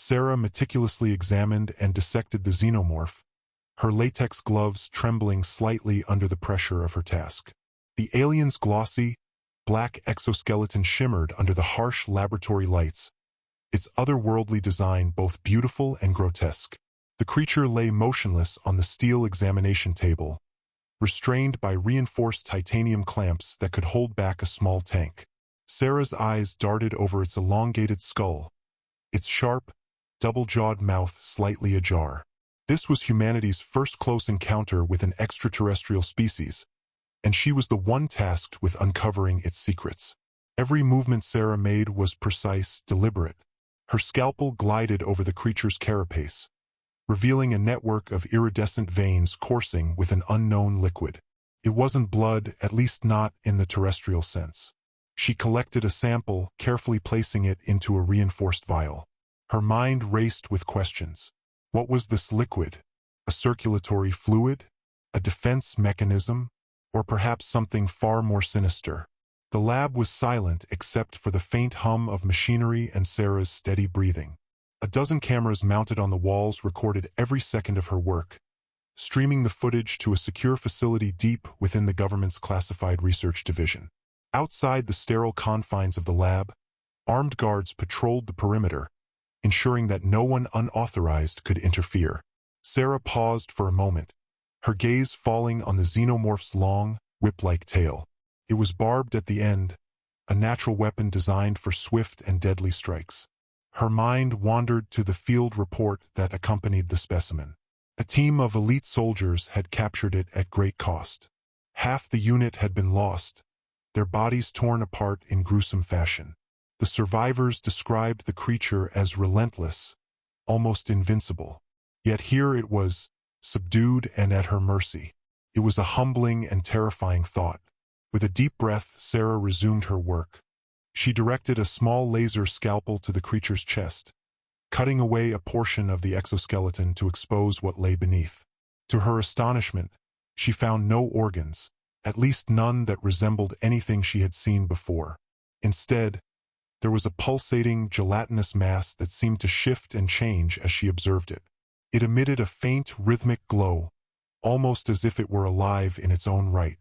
Sara meticulously examined and dissected the xenomorph, her latex gloves trembling slightly under the pressure of her task. The alien's glossy, black exoskeleton shimmered under the harsh laboratory lights, its otherworldly design both beautiful and grotesque. The creature lay motionless on the steel examination table, restrained by reinforced titanium clamps that could hold back a small tank. Sara's eyes darted over its elongated skull, its sharp, double-jawed mouth slightly ajar. This was humanity's first close encounter with an extraterrestrial species, and she was the one tasked with uncovering its secrets. Every movement Sara made was precise, deliberate. Her scalpel glided over the creature's carapace, revealing a network of iridescent veins coursing with an unknown liquid. It wasn't blood, at least not in the terrestrial sense. She collected a sample, carefully placing it into a reinforced vial. Her mind raced with questions. What was this liquid? A circulatory fluid? A defense mechanism? Or perhaps something far more sinister? The lab was silent except for the faint hum of machinery and Sara's steady breathing. A dozen cameras mounted on the walls recorded every second of her work, streaming the footage to a secure facility deep within the government's classified research division. Outside the sterile confines of the lab, armed guards patrolled the perimeter, ensuring that no one unauthorized could interfere. Sara paused for a moment, her gaze falling on the xenomorph's long, whip-like tail. It was barbed at the end, a natural weapon designed for swift and deadly strikes. Her mind wandered to the field report that accompanied the specimen. A team of elite soldiers had captured it at great cost. Half the unit had been lost, their bodies torn apart in gruesome fashion. The survivors described the creature as relentless, almost invincible. Yet here it was, subdued and at her mercy. It was a humbling and terrifying thought. With a deep breath, Sara resumed her work. She directed a small laser scalpel to the creature's chest, cutting away a portion of the exoskeleton to expose what lay beneath. To her astonishment, she found no organs, at least none that resembled anything she had seen before. Instead, there was a pulsating, gelatinous mass that seemed to shift and change as she observed it. It emitted a faint, rhythmic glow, almost as if it were alive in its own right.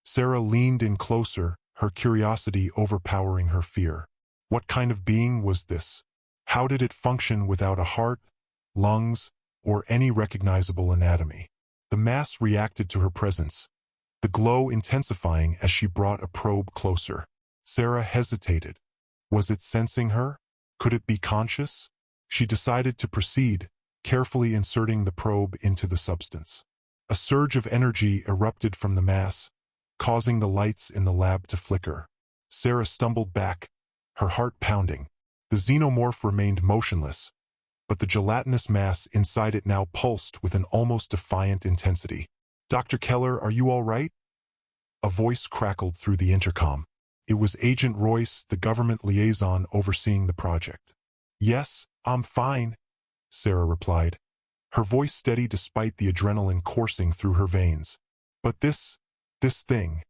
Sara leaned in closer, her curiosity overpowering her fear. What kind of being was this? How did it function without a heart, lungs, or any recognizable anatomy? The mass reacted to her presence, the glow intensifying as she brought a probe closer. Sara hesitated. Was it sensing her? Could it be conscious? She decided to proceed, carefully inserting the probe into the substance. A surge of energy erupted from the mass, causing the lights in the lab to flicker. Sara stumbled back, her heart pounding. The xenomorph remained motionless, but the gelatinous mass inside it now pulsed with an almost defiant intensity. "Dr. Keller, are you all right?" A voice crackled through the intercom. It was Agent Royce, the government liaison overseeing the project. "Yes, I'm fine," Sara replied, her voice steady despite the adrenaline coursing through her veins. "But this thing,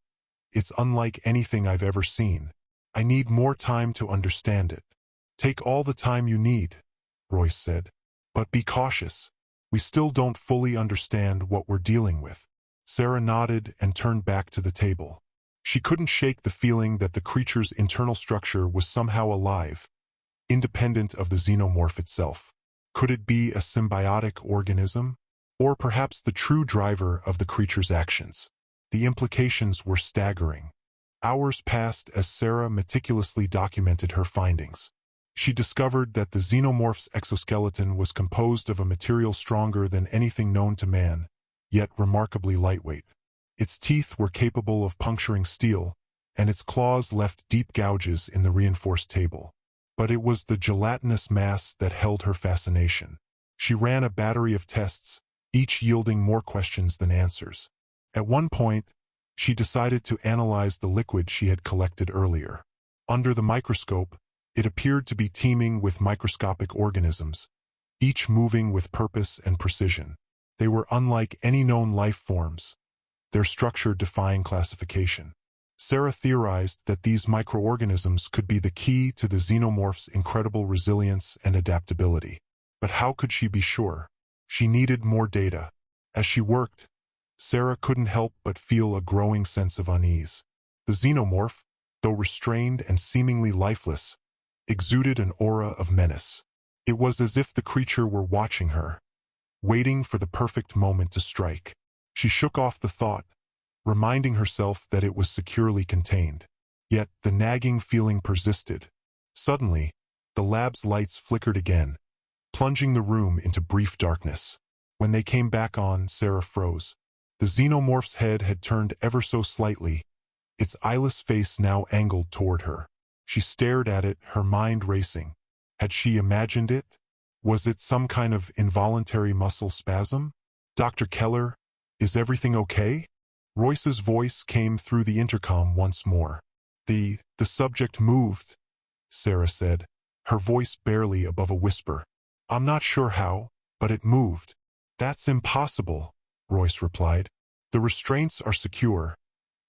it's unlike anything I've ever seen. I need more time to understand it." "Take all the time you need," Royce said. "But be cautious. We still don't fully understand what we're dealing with." Sara nodded and turned back to the table. She couldn't shake the feeling that the creature's internal structure was somehow alive, independent of the xenomorph itself. Could it be a symbiotic organism? Or perhaps the true driver of the creature's actions? The implications were staggering. Hours passed as Sara meticulously documented her findings. She discovered that the xenomorph's exoskeleton was composed of a material stronger than anything known to man, yet remarkably lightweight. Its teeth were capable of puncturing steel, and its claws left deep gouges in the reinforced table. But it was the gelatinous mass that held her fascination. She ran a battery of tests, each yielding more questions than answers. At one point, she decided to analyze the liquid she had collected earlier. Under the microscope, it appeared to be teeming with microscopic organisms, each moving with purpose and precision. They were unlike any known life forms, their structure defying classification. Sara theorized that these microorganisms could be the key to the xenomorph's incredible resilience and adaptability. But how could she be sure? She needed more data. As she worked, Sara couldn't help but feel a growing sense of unease. The Xenomorph, though restrained and seemingly lifeless, exuded an aura of menace. It was as if the creature were watching her, waiting for the perfect moment to strike. She shook off the thought, reminding herself that it was securely contained. Yet the nagging feeling persisted. Suddenly, the lab's lights flickered again, plunging the room into brief darkness. When they came back on, Sara froze. The Xenomorph's head had turned ever so slightly, its eyeless face now angled toward her. She stared at it, her mind racing. Had she imagined it? Was it some kind of involuntary muscle spasm? Dr. Keller, is everything okay? Royce's voice came through the intercom once more. The subject moved, Sara said, her voice barely above a whisper. I'm not sure how, but it moved. That's impossible, Royce replied. The restraints are secure,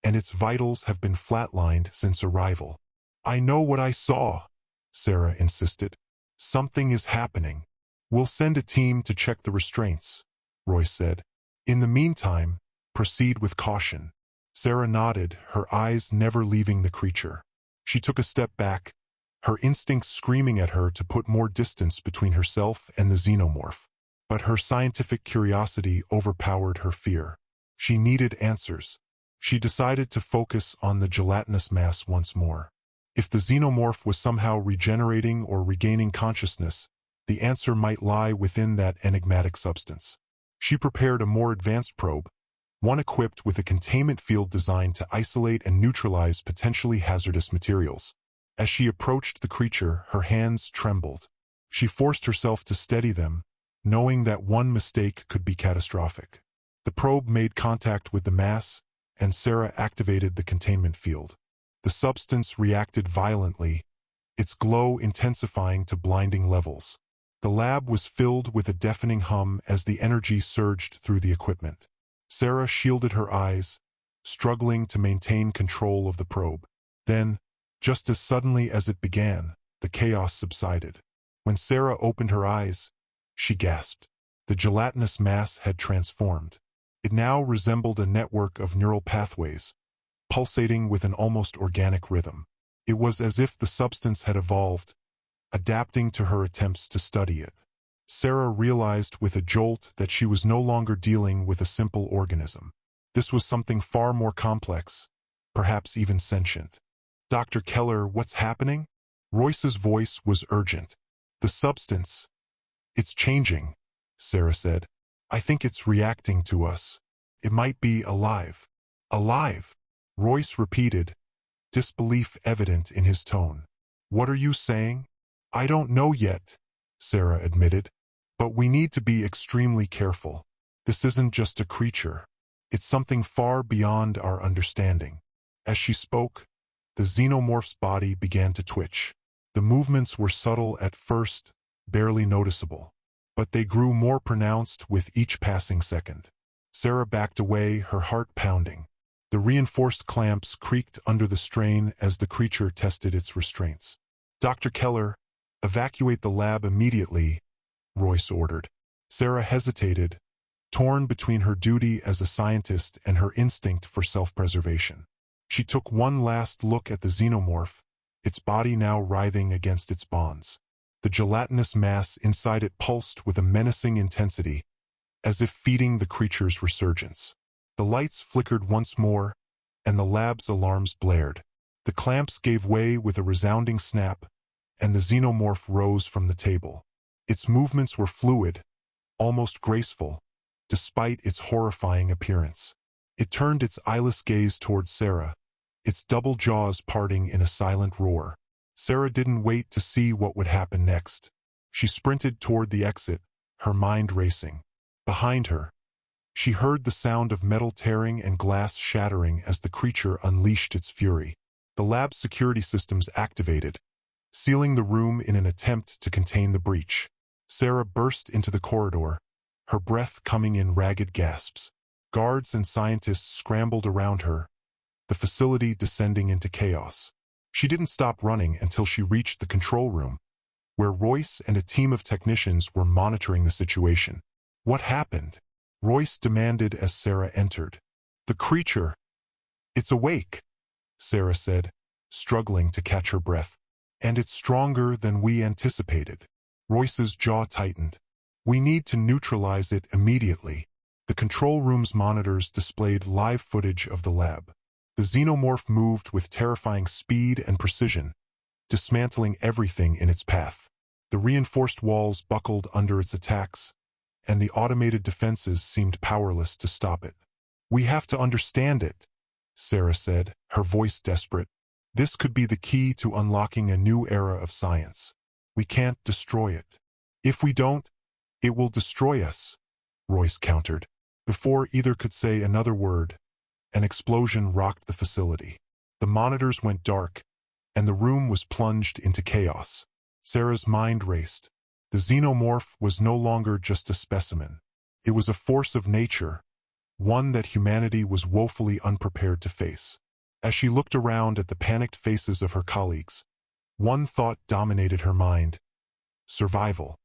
and its vitals have been flatlined since arrival. I know what I saw, Sara insisted. Something is happening. We'll send a team to check the restraints, Royce said. In the meantime, proceed with caution. Sara nodded, her eyes never leaving the creature. She took a step back, her instincts screaming at her to put more distance between herself and the Xenomorph. But her scientific curiosity overpowered her fear. She needed answers. She decided to focus on the gelatinous mass once more. If the Xenomorph was somehow regenerating or regaining consciousness, the answer might lie within that enigmatic substance. She prepared a more advanced probe, one equipped with a containment field designed to isolate and neutralize potentially hazardous materials. As she approached the creature, her hands trembled. She forced herself to steady them, knowing that one mistake could be catastrophic. The probe made contact with the mass, and Sara activated the containment field. The substance reacted violently, its glow intensifying to blinding levels. The lab was filled with a deafening hum as the energy surged through the equipment. Sara shielded her eyes, struggling to maintain control of the probe. Then, just as suddenly as it began, the chaos subsided. When Sara opened her eyes, she gasped. The gelatinous mass had transformed. It now resembled a network of neural pathways, pulsating with an almost organic rhythm. It was as if the substance had evolved, adapting to her attempts to study it. Sara realized with a jolt that she was no longer dealing with a simple organism. This was something far more complex, perhaps even sentient. Dr. Keller, what's happening? Royce's voice was urgent. The substance, it's changing, Sara said. I think it's reacting to us. It might be alive. Alive? Royce repeated, disbelief evident in his tone. What are you saying? I don't know yet, Sara admitted, but we need to be extremely careful. This isn't just a creature. It's something far beyond our understanding. As she spoke, the Xenomorph's body began to twitch. The movements were subtle at first, barely noticeable, but they grew more pronounced with each passing second. Sara backed away, her heart pounding. The reinforced clamps creaked under the strain as the creature tested its restraints. Dr. Keller, evacuate the lab immediately, Royce ordered. Sara hesitated, torn between her duty as a scientist and her instinct for self-preservation. She took one last look at the Xenomorph, its body now writhing against its bonds. The gelatinous mass inside it pulsed with a menacing intensity, as if feeding the creature's resurgence. The lights flickered once more, and the lab's alarms blared. The clamps gave way with a resounding snap, and the Xenomorph rose from the table. Its movements were fluid, almost graceful, despite its horrifying appearance. It turned its eyeless gaze toward Sara, its double jaws parting in a silent roar. Sara didn't wait to see what would happen next. She sprinted toward the exit, her mind racing. Behind her, she heard the sound of metal tearing and glass shattering as the creature unleashed its fury. The lab's security systems activated, sealing the room in an attempt to contain the breach. Sara burst into the corridor, her breath coming in ragged gasps. Guards and scientists scrambled around her, the facility descending into chaos. She didn't stop running until she reached the control room, where Royce and a team of technicians were monitoring the situation. What happened? Royce demanded as Sara entered. The creature. It's awake, Sara said, struggling to catch her breath. And it's stronger than we anticipated. Royce's jaw tightened. We need to neutralize it immediately. The control room's monitors displayed live footage of the lab. The xenomorph moved with terrifying speed and precision, dismantling everything in its path. The reinforced walls buckled under its attacks, and the automated defenses seemed powerless to stop it. We have to understand it, Sara said, her voice desperate. This could be the key to unlocking a new era of science. We can't destroy it. If we don't, it will destroy us, Royce countered. Before either could say another word, an explosion rocked the facility. The monitors went dark, and the room was plunged into chaos. Sara's mind raced. The xenomorph was no longer just a specimen. It was a force of nature, one that humanity was woefully unprepared to face. As she looked around at the panicked faces of her colleagues, one thought dominated her mind: survival.